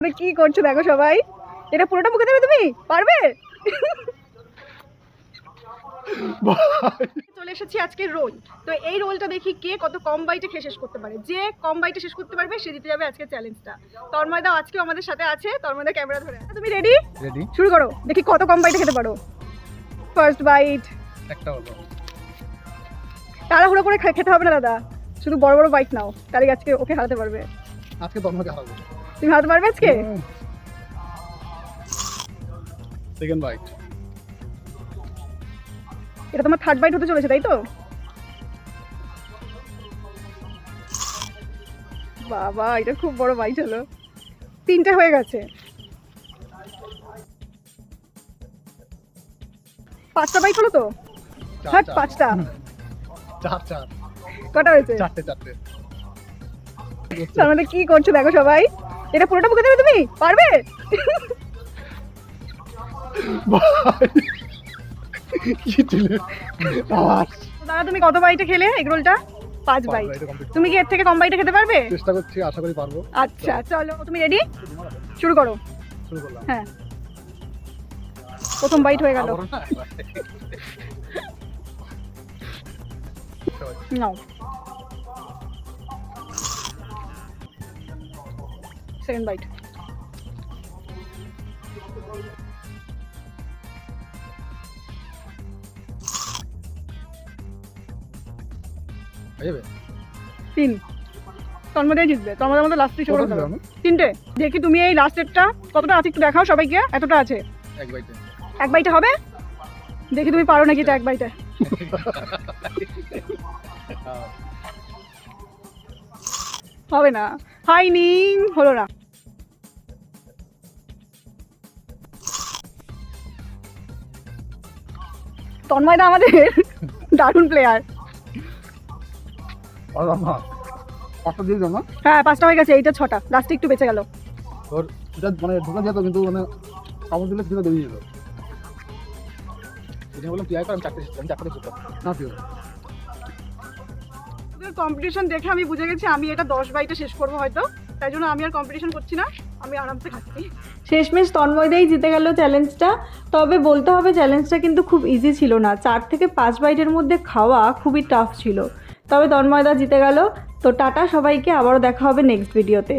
কি করছো দেখো সবাই, এটা পুরোটা মুখে দেবে, তুমি পারবে? চলে এসেছি আজকে রোল। তো এই রোলটা দেখি কে কত কম বাইটে খেয়ে শেষ করতে পারে। যে কম বাইটে শেষ করতে পারবে সে জিতে যাবে আজকে চ্যালেঞ্জটা। তন্ময়দা আজকে আমাদের সাথে আছে। তন্ময়দা ক্যামেরা ধরে, তুমি রেডি? রেডি, শুরু করো, দেখি কত কম বাইটে খেতে পারো। ফার্স্ট বাইট একটা হলো। তাড়াহুড়ো করে খেতে হবে না দাদা, শুধু বড় বড় বাইট নাও, তাহলে আজকে ওকে হারাতে পারবে। আজকে তন্ময়কে হারাবো। তুমি হারাতে পারবে আজকে? সেকেন্ড বাইট, এটা তোমার থার্ড বাইট হতে চলেছে, তাই তো? বাবা, এটা খুব বড় বাইট হলো। তিনটে হয়ে গেছে। পাঁচটা বাইট হলো তো? হ্যাঁ, পাঁচটা। চার চার, কটা হয়েছে? চারটে চারটে। তার মানে কি করছো দেখো সবাই, এটা পুরোটা মুখে দেবে, তুমি পারবে? কি ছিলে দাদা, তুমি কত বাইটে খেলে এগরোলটা? 5 বাইট। তুমি কি এর থেকে কম বাইটে খেতে পারবে? চেষ্টা করছি, আশা করি পারবো। আচ্ছা চলো, তুমি রেডি? শুরু করো। শুরু করলাম। হ্যাঁ, প্রথম বাইট হয়ে গেল। নাও, সেকেন্ড বাইট। তিন। তন্ময়দাই জিতবে, তন্ময়দার মধ্যে লাস্ট শুরু করতে হবে। তিনটে। দেখি তুমি এই লাস্টেরটা কতটা আছে একটু দেখাও সবাইকে। এতটা আছে, এক বাইটে। এক বাইটে হবে? দেখি তুমি পারো নাকি এটা এক বাইটে। হবে না, হয়নি, হলো না। তন্ময়দা আমাদের দারুণ প্লেয়ার। পাঁচটা দিয়ে দাও না? হ্যাঁ, পাঁচটা হয়ে গেছে, এইটা ছটা, লাস্টে একটু বেঁচে গেল। তোর এটা মানে ঢোকা যেত, কিন্তু মানে কামড় দিলে সেটা বেরিয়ে যেত। এটা বললাম তুই আয়, আমি চারটে করতাম না। তুই কম্পিটিশন দেখে আমি বুঝে গেছি আমি এটা 10 বাইটে শেষ করবো হয়তো, তাই জন্য আমি আর কম্পিটিশন করছি না, আমি আরামসে খাচ্ছি। শেষমেশ তন্ময়দাই জিতে গেল চ্যালেঞ্জটা। তবে বলতে হবে চ্যালেঞ্জটা কিন্তু খুব ইজি ছিল না, 4 থেকে 5 বাইটের মধ্যে খাওয়া খুবই টাফ ছিল। তবে তন্ময়দা জিতে গেল। তো টাটা সবাইকে, আবারও দেখা হবে নেক্সট ভিডিওতে।